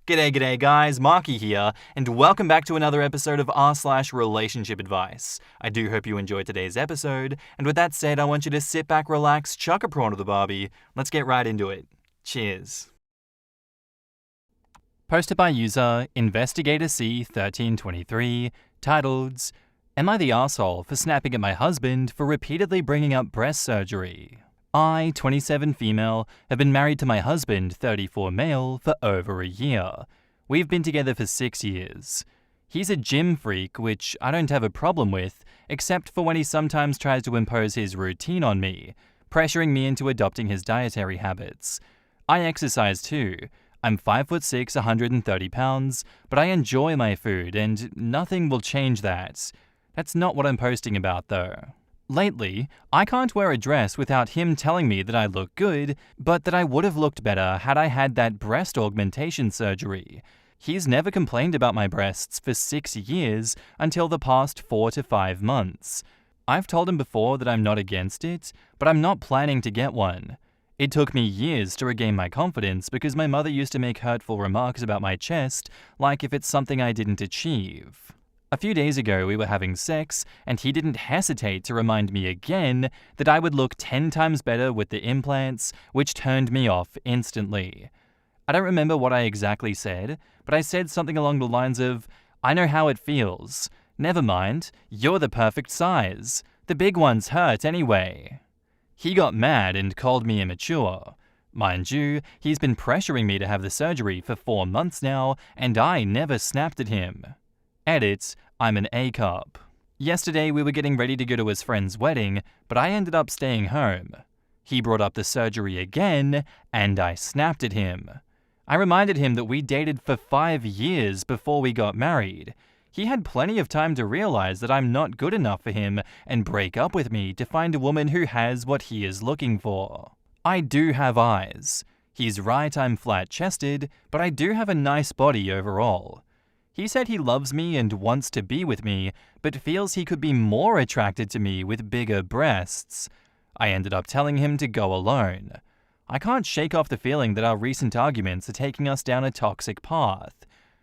G'day guys, Marky here, and welcome back to another episode of r/relationship advice. I do hope you enjoyed today's episode, and with that said, I want you to sit back, relax, chuck a prawn to the barbie. Let's get right into it. Cheers. Posted by user Investigator C1323, titled, Am I the asshole for snapping at my husband for repeatedly bringing up breast surgery? I, 27 female, have been married to my husband, 34 male, for over a year. We've been together for 6 years. He's a gym freak, which I don't have a problem with, except for when he sometimes tries to impose his routine on me, pressuring me into adopting his dietary habits. I exercise too. I'm 5'6", 130 pounds, but I enjoy my food and nothing will change that. That's not what I'm posting about though. Lately, I can't wear a dress without him telling me that I look good, but that I would have looked better had I had that breast augmentation surgery. He's never complained about my breasts for 6 years until the past 4 to 5 months. I've told him before that I'm not against it, but I'm not planning to get one. It took me years to regain my confidence because my mother used to make hurtful remarks about my chest, like if it's something I didn't achieve. A few days ago, we were having sex, and he didn't hesitate to remind me again that I would look 10 times better with the implants, which turned me off instantly. I don't remember what I exactly said, but I said something along the lines of, I know how it feels. Never mind, you're the perfect size. The big ones hurt anyway. He got mad and called me immature. Mind you, he's been pressuring me to have the surgery for 4 months now, and I never snapped at him. Edit, I'm an A-cup. Yesterday we were getting ready to go to his friend's wedding, but I ended up staying home. He brought up the surgery again, and I snapped at him. I reminded him that we dated for 5 years before we got married. He had plenty of time to realize that I'm not good enough for him and break up with me to find a woman who has what he is looking for. I do have eyes. He's right, I'm flat-chested, but I do have a nice body overall. He said he loves me and wants to be with me, but feels he could be more attracted to me with bigger breasts. I ended up telling him to go alone. I can't shake off the feeling that our recent arguments are taking us down a toxic path.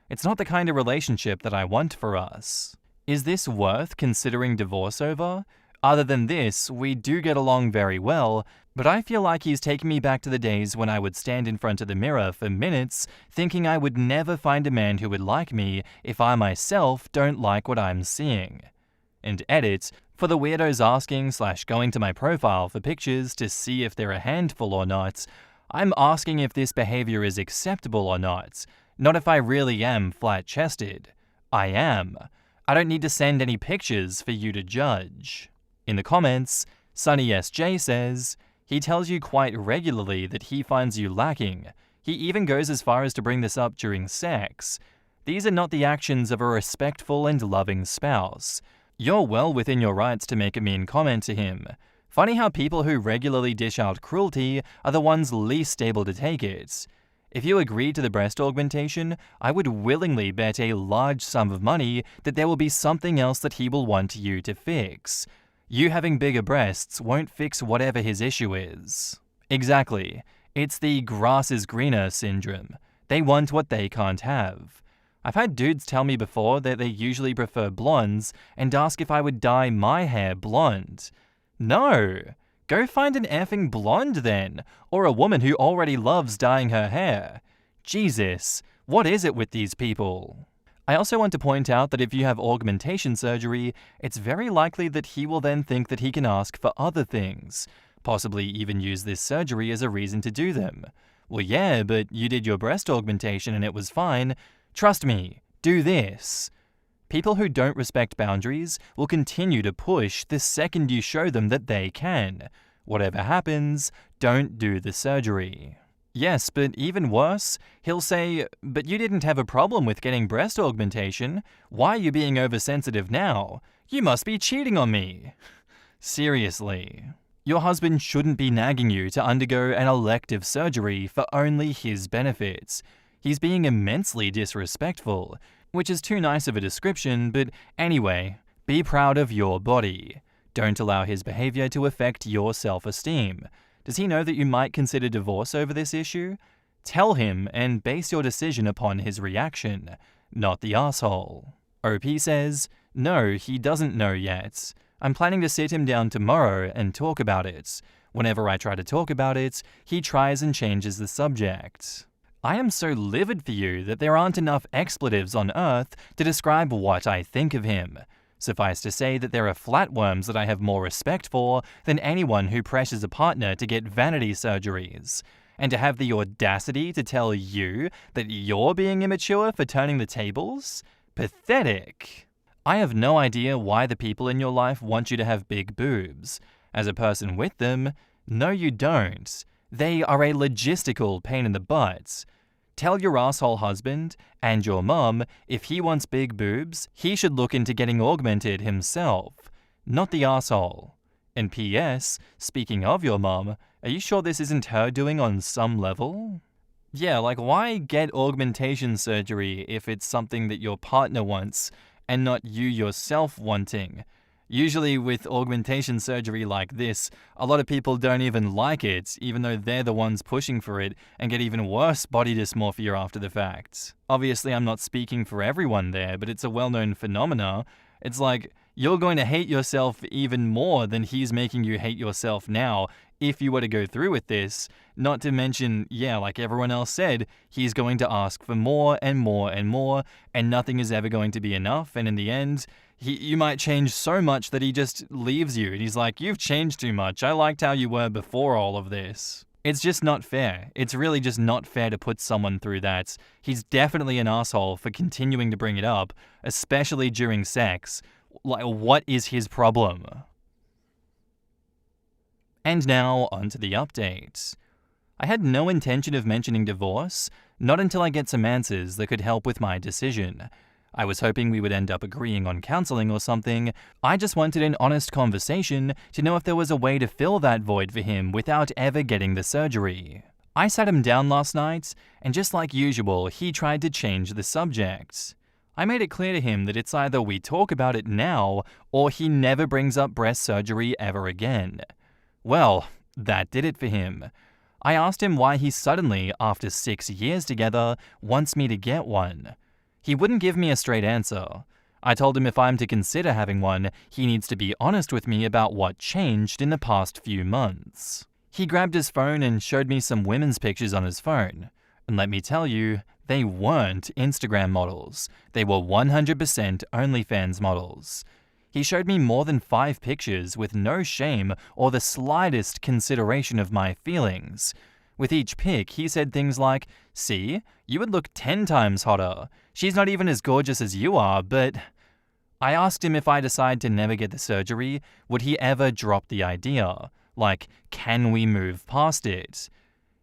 It's not the kind of relationship that I want for us. Is this worth considering divorce over? Other than this, we do get along very well, but I feel like he's taking me back to the days when I would stand in front of the mirror for minutes thinking I would never find a man who would like me if I myself don't like what I'm seeing. And edit, for the weirdos asking/going to my profile for pictures to see if they're a handful or not, I'm asking if this behavior is acceptable or not if I really am flat-chested. I am. I don't need to send any pictures for you to judge. In the comments, Sunny SJ says, he tells you quite regularly that he finds you lacking. He even goes as far as to bring this up during sex. These are not the actions of a respectful and loving spouse. You're well within your rights to make a mean comment to him. Funny how people who regularly dish out cruelty are the ones least able to take it. If you agree to the breast augmentation, I would willingly bet a large sum of money that there will be something else that he will want you to fix. You having bigger breasts won't fix whatever his issue is. Exactly. It's the grass is greener syndrome. They want what they can't have. I've had dudes tell me before that they usually prefer blondes and ask if I would dye my hair blonde. No! Go find an effing blonde then, or a woman who already loves dyeing her hair. Jesus, what is it with these people? I also want to point out that if you have augmentation surgery, it's very likely that he will then think that he can ask for other things, possibly even use this surgery as a reason to do them. Well, yeah, but you did your breast augmentation and it was fine. Trust me, do this. People who don't respect boundaries will continue to push the second you show them that they can. Whatever happens, don't do the surgery. Yes, but even worse, he'll say, but you didn't have a problem with getting breast augmentation. Why are you being oversensitive now? You must be cheating on me. Seriously. Your husband shouldn't be nagging you to undergo an elective surgery for only his benefits. He's being immensely disrespectful, which is too nice of a description, but anyway, be proud of your body. Don't allow his behavior to affect your self-esteem. Does he know that you might consider divorce over this issue? Tell him and base your decision upon his reaction, not the asshole. OP says, no, he doesn't know yet. I'm planning to sit him down tomorrow and talk about it. Whenever I try to talk about it, he tries and changes the subject. I am so livid for you that there aren't enough expletives on Earth to describe what I think of him. Suffice to say that there are flatworms that I have more respect for than anyone who pressures a partner to get vanity surgeries. And to have the audacity to tell you that you're being immature for turning the tables? Pathetic. I have no idea why the people in your life want you to have big boobs. As a person with them, no you don't. They are a logistical pain in the butt. Tell your asshole husband and your mum if he wants big boobs, he should look into getting augmented himself, not the asshole. And P.S., speaking of your mum, are you sure this isn't her doing on some level? Yeah, like why get augmentation surgery if it's something that your partner wants and not you yourself wanting? Usually with augmentation surgery like this, a lot of people don't even like it, even though they're the ones pushing for it and get even worse body dysmorphia after the fact. Obviously, I'm not speaking for everyone there, but it's a well-known phenomena. It's like, you're going to hate yourself even more than he's making you hate yourself now if you were to go through with this. Not to mention, yeah, like everyone else said, he's going to ask for more and more and more, and nothing is ever going to be enough, and in the end, you might change so much that he just leaves you, and he's like, you've changed too much, I liked how you were before all of this. It's just not fair. It's really just not fair to put someone through that. He's definitely an asshole for continuing to bring it up, especially during sex. Like, what is his problem? And now, onto the update. I had no intention of mentioning divorce, not until I get some answers that could help with my decision. I was hoping we would end up agreeing on counseling or something. I just wanted an honest conversation to know if there was a way to fill that void for him without ever getting the surgery. I sat him down last night, and just like usual, he tried to change the subject. I made it clear to him that it's either we talk about it now, or he never brings up breast surgery ever again. Well, that did it for him. I asked him why he suddenly, after 6 years together, wants me to get one. He wouldn't give me a straight answer. I told him if I'm to consider having one, he needs to be honest with me about what changed in the past few months. He grabbed his phone and showed me some women's pictures on his phone. And let me tell you, they weren't Instagram models. They were 100% OnlyFans models. He showed me more than 5 pictures with no shame or the slightest consideration of my feelings. With each pic, he said things like, see, you would look 10 times hotter. She's not even as gorgeous as you are, but... I asked him if I decide to never get the surgery, would he ever drop the idea? Like, can we move past it?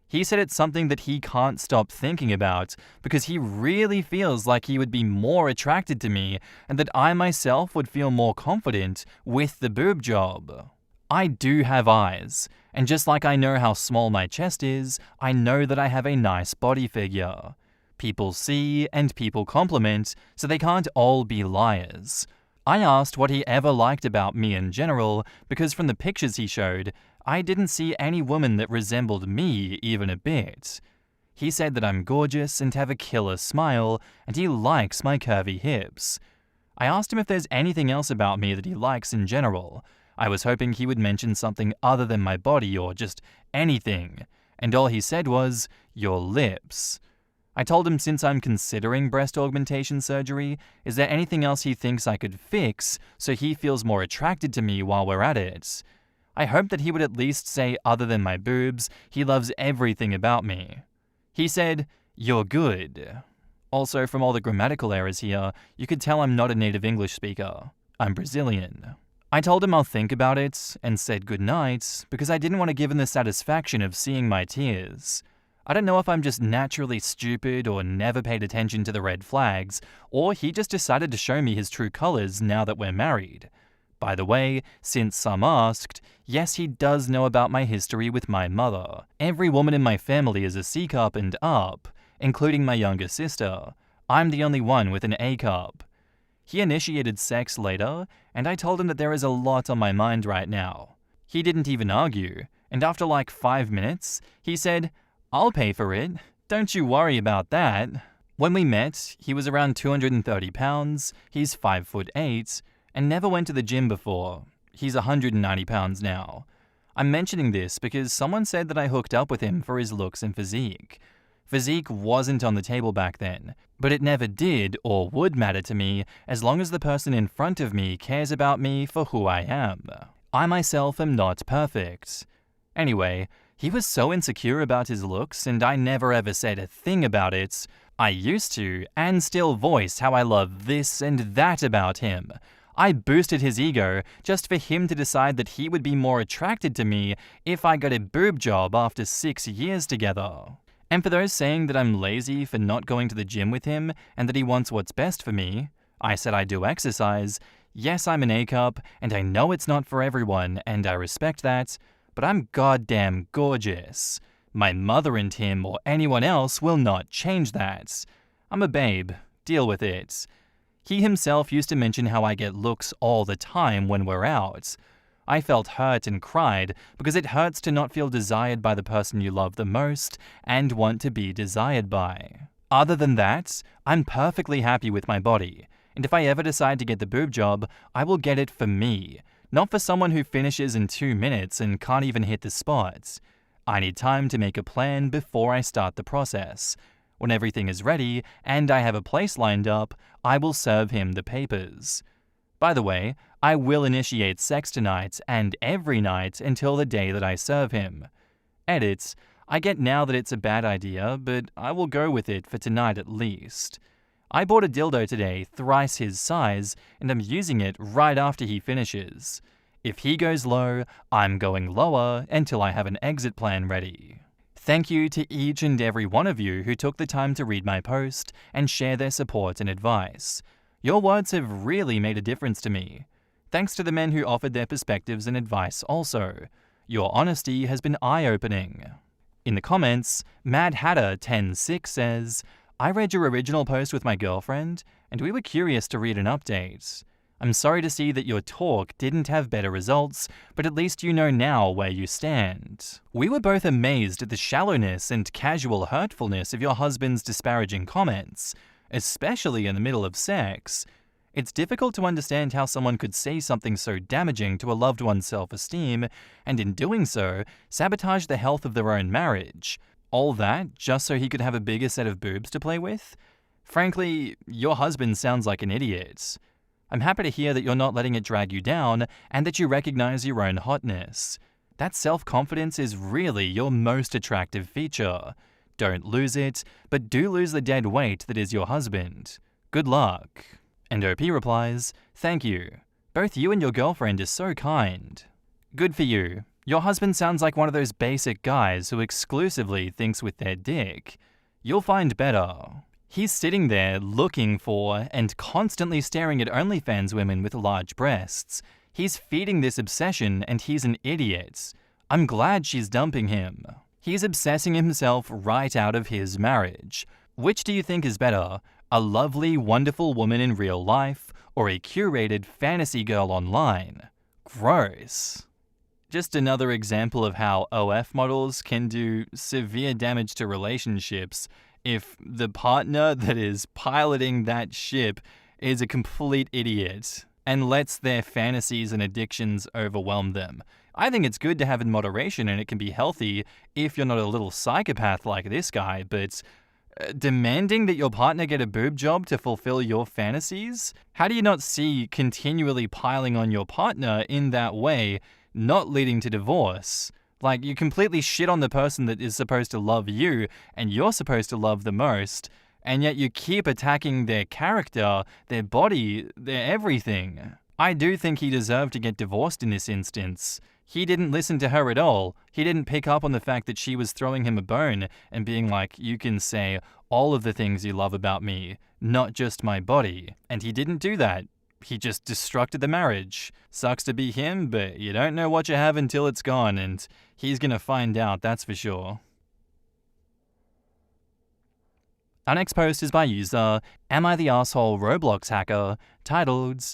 He said it's something that he can't stop thinking about because he really feels like he would be more attracted to me and that I myself would feel more confident with the boob job. I do have eyes, and just like I know how small my chest is, I know that I have a nice body figure. People see and people compliment, so they can't all be liars. I asked what he ever liked about me in general because from the pictures he showed, I didn't see any woman that resembled me even a bit. He said that I'm gorgeous and have a killer smile, and he likes my curvy hips. I asked him if there's anything else about me that he likes in general. I was hoping he would mention something other than my body or just anything, and all he said was, your lips. I told him since I'm considering breast augmentation surgery, is there anything else he thinks I could fix so he feels more attracted to me while we're at it? I hoped that he would at least say other than my boobs, he loves everything about me. He said, you're good. Also, from all the grammatical errors here, you could tell I'm not a native English speaker. I'm Brazilian. I told him I'll think about it and said goodnight because I didn't want to give him the satisfaction of seeing my tears. I don't know if I'm just naturally stupid or never paid attention to the red flags, or he just decided to show me his true colors now that we're married. By the way, since some asked, yes, he does know about my history with my mother. Every woman in my family is a C cup and up, including my younger sister. I'm the only one with an A cup. He initiated sex later, and I told him that there is a lot on my mind right now. He didn't even argue, and after like 5 minutes, he said, I'll pay for it. don't you worry about that. When we met, he was around 230 pounds, he's 5'8", and never went to the gym before. He's 190 pounds now. I'm mentioning this because someone said that I hooked up with him for his looks and physique. Physique wasn't on the table back then, but it never did or would matter to me as long as the person in front of me cares about me for who I am. I myself am not perfect. Anyway, he was so insecure about his looks and I never ever said a thing about it. I used to, and still voice how I love this and that about him. I boosted his ego just for him to decide that he would be more attracted to me if I got a boob job after 6 years together. And for those saying that I'm lazy for not going to the gym with him and that he wants what's best for me, I said I do exercise. Yes, I'm an A-cup, and I know it's not for everyone, and I respect that, but I'm goddamn gorgeous. My mother and him or anyone else will not change that. I'm a babe. Deal with it. He himself used to mention how I get looks all the time when we're out. I felt hurt and cried because it hurts to not feel desired by the person you love the most and want to be desired by. Other than that, I'm perfectly happy with my body, and if I ever decide to get the boob job, I will get it for me, not for someone who finishes in 2 minutes and can't even hit the spot. I need time to make a plan before I start the process. When everything is ready and I have a place lined up, I will serve him the papers. By the way, I will initiate sex tonight and every night until the day that I serve him. Edits, I get now that it's a bad idea, but I will go with it for tonight at least. I bought a dildo today thrice his size, and I'm using it right after he finishes. If he goes low, I'm going lower until I have an exit plan ready. Thank you to each and every one of you who took the time to read my post and share their support and advice. Your words have really made a difference to me. Thanks to the men who offered their perspectives and advice also. Your honesty has been eye-opening. In the comments, Mad Hatter 106 says, I read your original post with my girlfriend, and we were curious to read an update. I'm sorry to see that your talk didn't have better results, but at least you know now where you stand. We were both amazed at the shallowness and casual hurtfulness of your husband's disparaging comments, especially in the middle of sex. It's difficult to understand how someone could say something so damaging to a loved one's self-esteem, and in doing so, sabotage the health of their own marriage. All that just so he could have a bigger set of boobs to play with? Frankly, your husband sounds like an idiot. I'm happy to hear that you're not letting it drag you down and that you recognize your own hotness. That self-confidence is really your most attractive feature. Don't lose it, but do lose the dead weight that is your husband. Good luck. And OP replies, thank you. Both you and your girlfriend are so kind. Good for you. Your husband sounds like one of those basic guys who exclusively thinks with their dick. You'll find better. He's sitting there looking for and constantly staring at OnlyFans women with large breasts. He's feeding this obsession and he's an idiot. I'm glad she's dumping him. He's obsessing himself right out of his marriage. Which do you think is better? A lovely, wonderful woman in real life or a curated fantasy girl online? Gross. Just another example of how OF models can do severe damage to relationships if the partner that is piloting that ship is a complete idiot and lets their fantasies and addictions overwhelm them. I think it's good to have in moderation and it can be healthy if you're not a little psychopath like this guy, but demanding that your partner get a boob job to fulfill your fantasies? How do you not see continually piling on your partner in that way not leading to divorce? Like, you completely shit on the person that is supposed to love you and you're supposed to love the most, and yet you keep attacking their character, their body, their everything. I do think he deserved to get divorced in this instance. He didn't listen to her at all. He didn't pick up on the fact that she was throwing him a bone and being like, you can say all of the things you love about me, not just my body. And he didn't do that. He just destructed the marriage. Sucks to be him, but you don't know what you have until it's gone, and he's gonna find out, that's for sure. Our next post is by user Am I the Asshole Roblox Hacker, titled,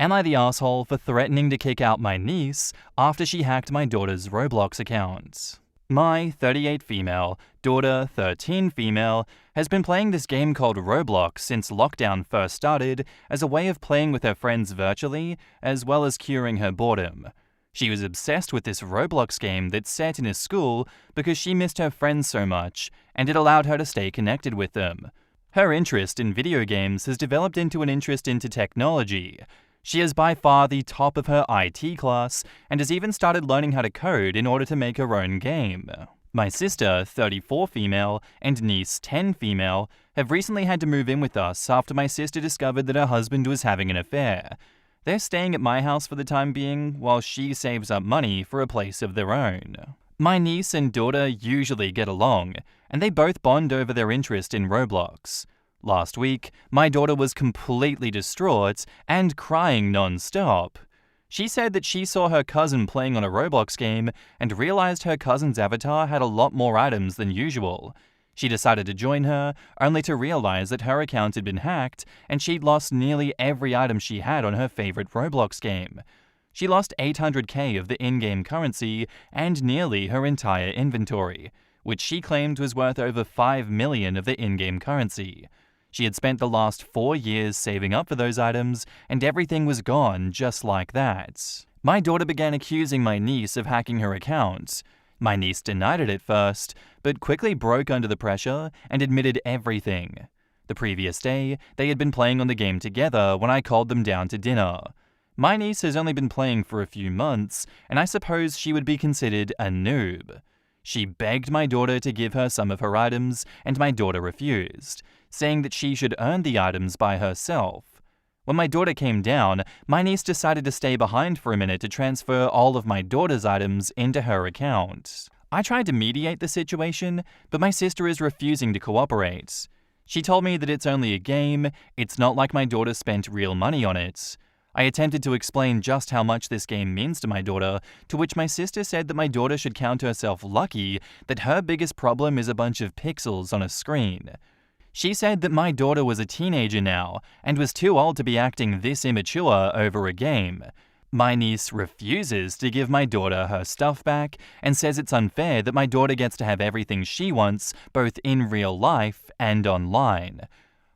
Am I the asshole for threatening to kick out my niece after she hacked my daughter's Roblox account? My 38 female, daughter 13 female, has been playing this game called Roblox since lockdown first started as a way of playing with her friends virtually, as well as curing her boredom. She was obsessed with this Roblox game that's set in a school because she missed her friends so much, and it allowed her to stay connected with them. Her interest in video games has developed into an interest into technology. She is by far the top of her IT class and has even started learning how to code in order to make her own game. My sister, 34 female, and niece, 10 female, have recently had to move in with us after my sister discovered that her husband was having an affair. They're staying at my house for the time being, while she saves up money for a place of their own. My niece and daughter usually get along, and they both bond over their interest in Roblox. Last week, my daughter was completely distraught and crying non-stop. She said that she saw her cousin playing on a Roblox game and realized her cousin's avatar had a lot more items than usual. She decided to join her, only to realize that her account had been hacked and she'd lost nearly every item she had on her favorite Roblox game. She lost 800k of the in-game currency and nearly her entire inventory, which she claimed was worth over 5 million of the in-game currency. She had spent the last 4 years saving up for those items, and everything was gone just like that. My daughter began accusing my niece of hacking her account. My niece denied it at first, but quickly broke under the pressure and admitted everything. The previous day, they had been playing on the game together when I called them down to dinner. My niece has only been playing for a few months, and I suppose she would be considered a noob. She begged my daughter to give her some of her items, and my daughter refused, saying that she should earn the items by herself. When my daughter came down, my niece decided to stay behind for a minute to transfer all of my daughter's items into her account. I tried to mediate the situation, but my sister is refusing to cooperate. She told me that it's only a game, it's not like my daughter spent real money on it. I attempted to explain just how much this game means to my daughter, to which my sister said that my daughter should count herself lucky that her biggest problem is a bunch of pixels on a screen. She said that my daughter was a teenager now and was too old to be acting this immature over a game. My niece refuses to give my daughter her stuff back and says it's unfair that my daughter gets to have everything she wants, both in real life and online.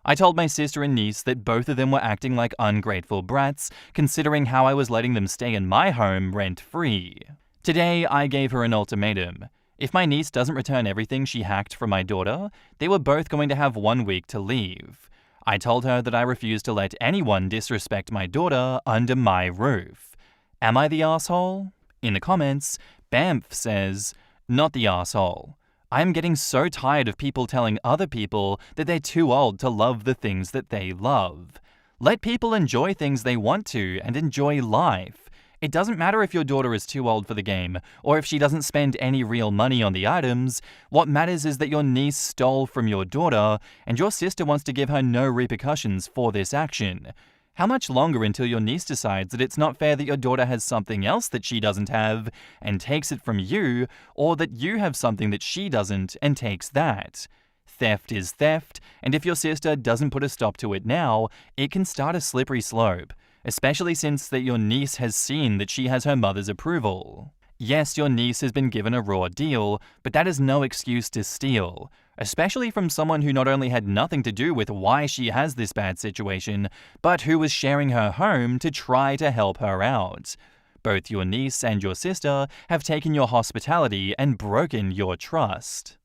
I told my sister and niece that both of them were acting like ungrateful brats, considering how I was letting them stay in my home rent-free. Today, I gave her an ultimatum. If my niece doesn't return everything she hacked from my daughter, they were both going to have 1 week to leave. I told her that I refuse to let anyone disrespect my daughter under my roof. Am I the asshole? In the comments, Bamf says, "Not the asshole. I am getting so tired of people telling other people that they're too old to love the things that they love. Let people enjoy things they want to and enjoy life. It doesn't matter if your daughter is too old for the game or if she doesn't spend any real money on the items. What matters is that your niece stole from your daughter and your sister wants to give her no repercussions for this action. How much longer until your niece decides that it's not fair that your daughter has something else that she doesn't have and takes it from you, or that you have something that she doesn't and takes that? Theft is theft, and if your sister doesn't put a stop to it now, it can start a slippery slope, especially since that your niece has seen that she has her mother's approval. Yes, your niece has been given a raw deal, but that is no excuse to steal, especially from someone who not only had nothing to do with why she has this bad situation, but who was sharing her home to try to help her out. Both your niece and your sister have taken your hospitality and broken your trust.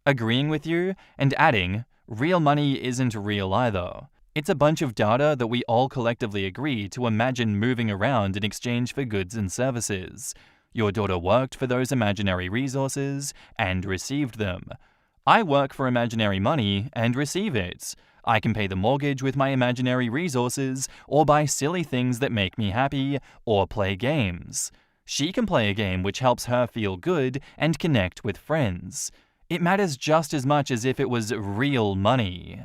Agreeing with you and adding, real money isn't real either. It's a bunch of data that we all collectively agree to imagine moving around in exchange for goods and services. Your daughter worked for those imaginary resources and received them. I work for imaginary money and receive it. I can pay the mortgage with my imaginary resources, or buy silly things that make me happy, or play games. She can play a game which helps her feel good and connect with friends. It matters just as much as if it was real money.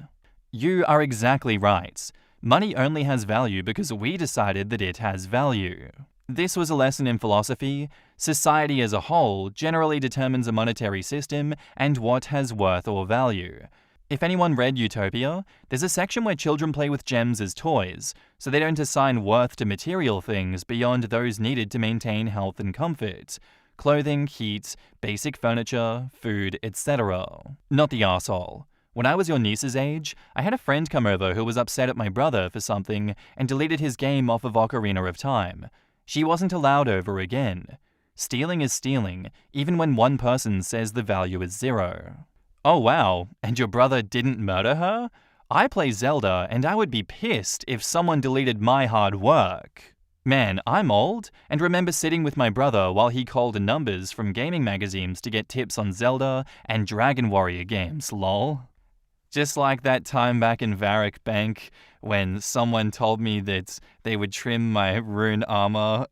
You are exactly right. Money only has value because we decided that it has value. This was a lesson in philosophy. Society as a whole generally determines a monetary system and what has worth or value. If anyone read Utopia, there's a section where children play with gems as toys, so they don't assign worth to material things beyond those needed to maintain health and comfort. clothing, heat, basic furniture, food, etc. Not the arsehole. When I was your niece's age, I had a friend come over who was upset at my brother for something and deleted his game off of Ocarina of Time. She wasn't allowed over again. Stealing is stealing, even when one person says the value is 0. Oh wow, and your brother didn't murder her? I play Zelda, and I would be pissed if someone deleted my hard work. Man, I'm old, and remember sitting with my brother while he called numbers from gaming magazines to get tips on Zelda and Dragon Warrior games, lol. Just like that time back in Varric Bank when someone told me that they would trim my rune armor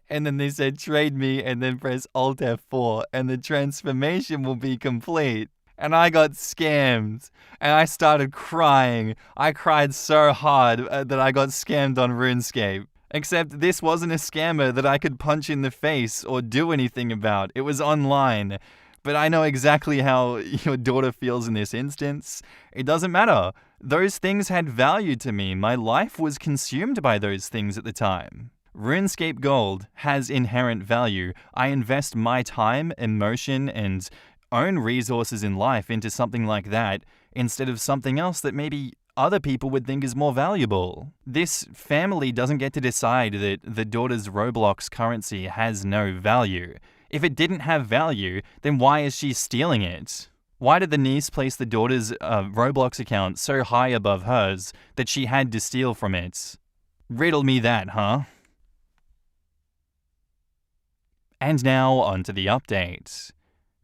and then they said trade me and then press Alt F4 and the transformation will be complete. And I got scammed and I started crying. I cried so hard that I got scammed on RuneScape. Except this wasn't a scammer that I could punch in the face or do anything about. It was online. But I know exactly how your daughter feels in this instance. It doesn't matter. Those things had value to me. My life was consumed by those things at the time. RuneScape Gold has inherent value. I invest my time, emotion, and own resources in life into something like that instead of something else that maybe other people would think is more valuable. This family doesn't get to decide that the daughter's Roblox currency has no value. If it didn't have value, then why is she stealing it? Why did the niece place the daughter's Roblox account so high above hers that she had to steal from it? Riddle me that, huh? And now, on to the update.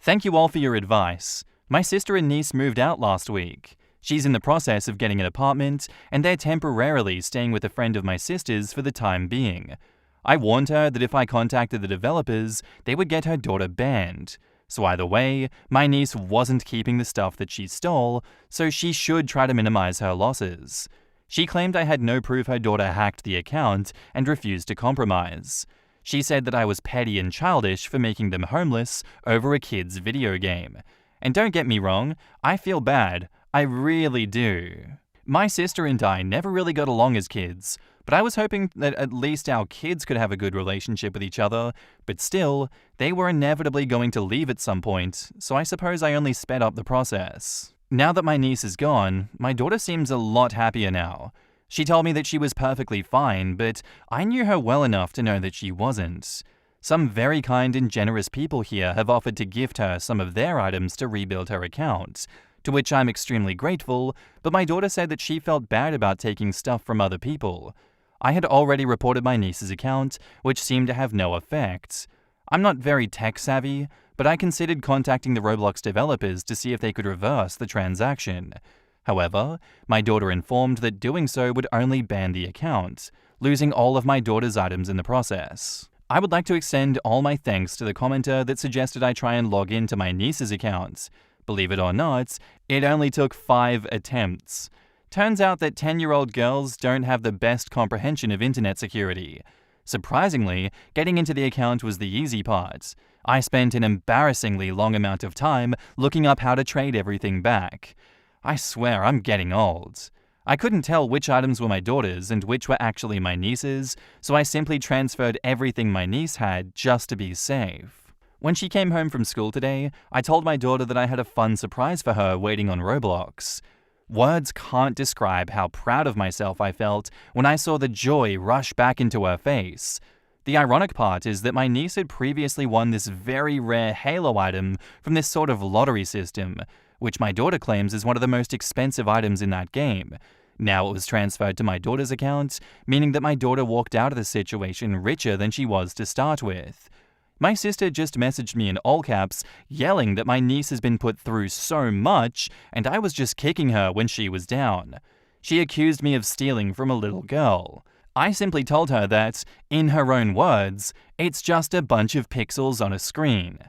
Thank you all for your advice. My sister and niece moved out last week. She's in the process of getting an apartment, and they're temporarily staying with a friend of my sister's for the time being. I warned her that if I contacted the developers, they would get her daughter banned. So either way, my niece wasn't keeping the stuff that she stole, so she should try to minimize her losses. She claimed I had no proof her daughter hacked the account and refused to compromise. She said that I was petty and childish for making them homeless over a kid's video game. And don't get me wrong, I feel bad. I really do. My sister and I never really got along as kids, but I was hoping that at least our kids could have a good relationship with each other, but still, they were inevitably going to leave at some point, so I suppose I only sped up the process. Now that my niece is gone, my daughter seems a lot happier now. She told me that she was perfectly fine, but I knew her well enough to know that she wasn't. Some very kind and generous people here have offered to gift her some of their items to rebuild her account, to which I'm extremely grateful, but my daughter said that she felt bad about taking stuff from other people. I had already reported my niece's account, which seemed to have no effect. I'm not very tech-savvy, but I considered contacting the Roblox developers to see if they could reverse the transaction. However, my daughter informed that doing so would only ban the account, losing all of my daughter's items in the process. I would like to extend all my thanks to the commenter that suggested I try and log into my niece's account. Believe it or not, it only took 5 attempts. Turns out that 10-year-old girls don't have the best comprehension of internet security. Surprisingly, getting into the account was the easy part. I spent an embarrassingly long amount of time looking up how to trade everything back. I swear I'm getting old. I couldn't tell which items were my daughter's and which were actually my niece's, so I simply transferred everything my niece had just to be safe. When she came home from school today, I told my daughter that I had a fun surprise for her waiting on Roblox. Words can't describe how proud of myself I felt when I saw the joy rush back into her face. The ironic part is that my niece had previously won this very rare Halo item from this sort of lottery system, which my daughter claims is one of the most expensive items in that game. Now it was transferred to my daughter's account, meaning that my daughter walked out of the situation richer than she was to start with. My sister just messaged me in all caps, yelling that my niece has been put through so much, and I was just kicking her when she was down. She accused me of stealing from a little girl. I simply told her that, in her own words, it's just a bunch of pixels on a screen.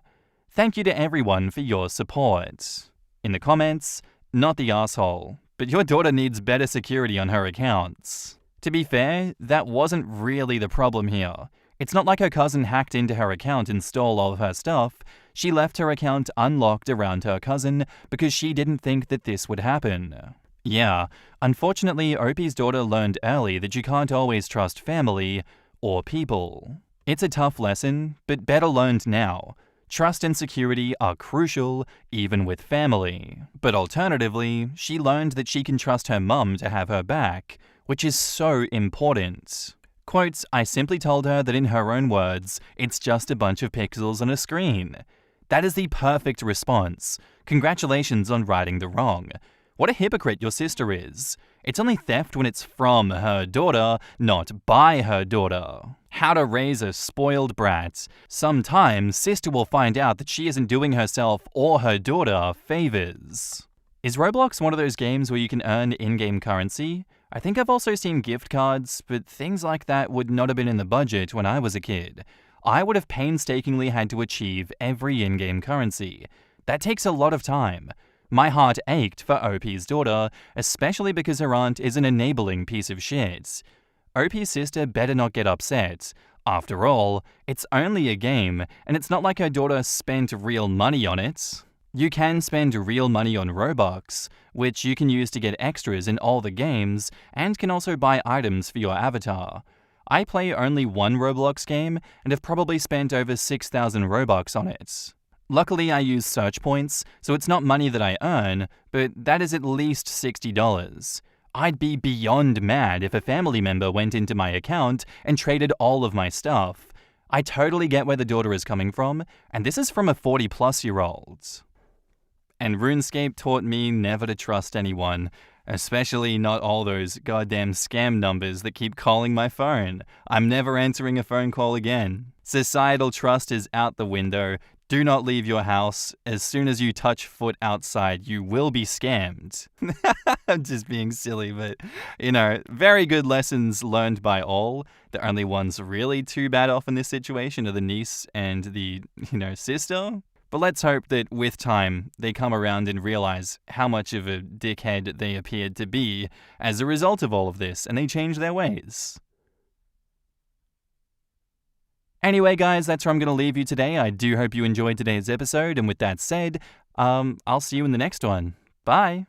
Thank you to everyone for your support. In the comments, not the asshole, but your daughter needs better security on her accounts. To be fair, that wasn't really the problem here. It's not like her cousin hacked into her account and stole all of her stuff. She left her account unlocked around her cousin because she didn't think that this would happen. Yeah, unfortunately, Opie's daughter learned early that you can't always trust family or people. It's a tough lesson, but better learned now. Trust and security are crucial, even with family. But alternatively, she learned that she can trust her mum to have her back, which is so important. Quote, I simply told her that in her own words, it's just a bunch of pixels on a screen. That is the perfect response. Congratulations on righting the wrong. What a hypocrite your sister is. It's only theft when it's from her daughter, not by her daughter. How to raise a spoiled brat. Sometimes sister will find out that she isn't doing herself or her daughter favors. Is Roblox one of those games where you can earn in-game currency? I think I've also seen gift cards, but things like that would not have been in the budget when I was a kid. I would have painstakingly had to achieve every in-game currency. That takes a lot of time. My heart ached for OP's daughter, especially because her aunt is an enabling piece of shit. OP's sister better not get upset. After all, it's only a game, and it's not like her daughter spent real money on it. You can spend real money on Robux, which you can use to get extras in all the games, and can also buy items for your avatar. I play only one Roblox game, and have probably spent over 6,000 Robux on it. Luckily, I use search points, so it's not money that I earn, but that is at least $60. I'd be beyond mad if a family member went into my account and traded all of my stuff. I totally get where the daughter is coming from, and this is from a 40-plus-year-old. And RuneScape taught me never to trust anyone, especially not all those goddamn scam numbers that keep calling my phone. I'm never answering a phone call again. Societal trust is out the window. Do not leave your house. As soon as you touch foot outside, you will be scammed. I'm just being silly, but, very good lessons learned by all. The only ones really too bad off in this situation are the niece and the, sister. But let's hope that with time, they come around and realize how much of a dickhead they appeared to be as a result of all of this, and they change their ways. Anyway, guys, that's where I'm going to leave you today. I do hope you enjoyed today's episode, and with that said, I'll see you in the next one. Bye!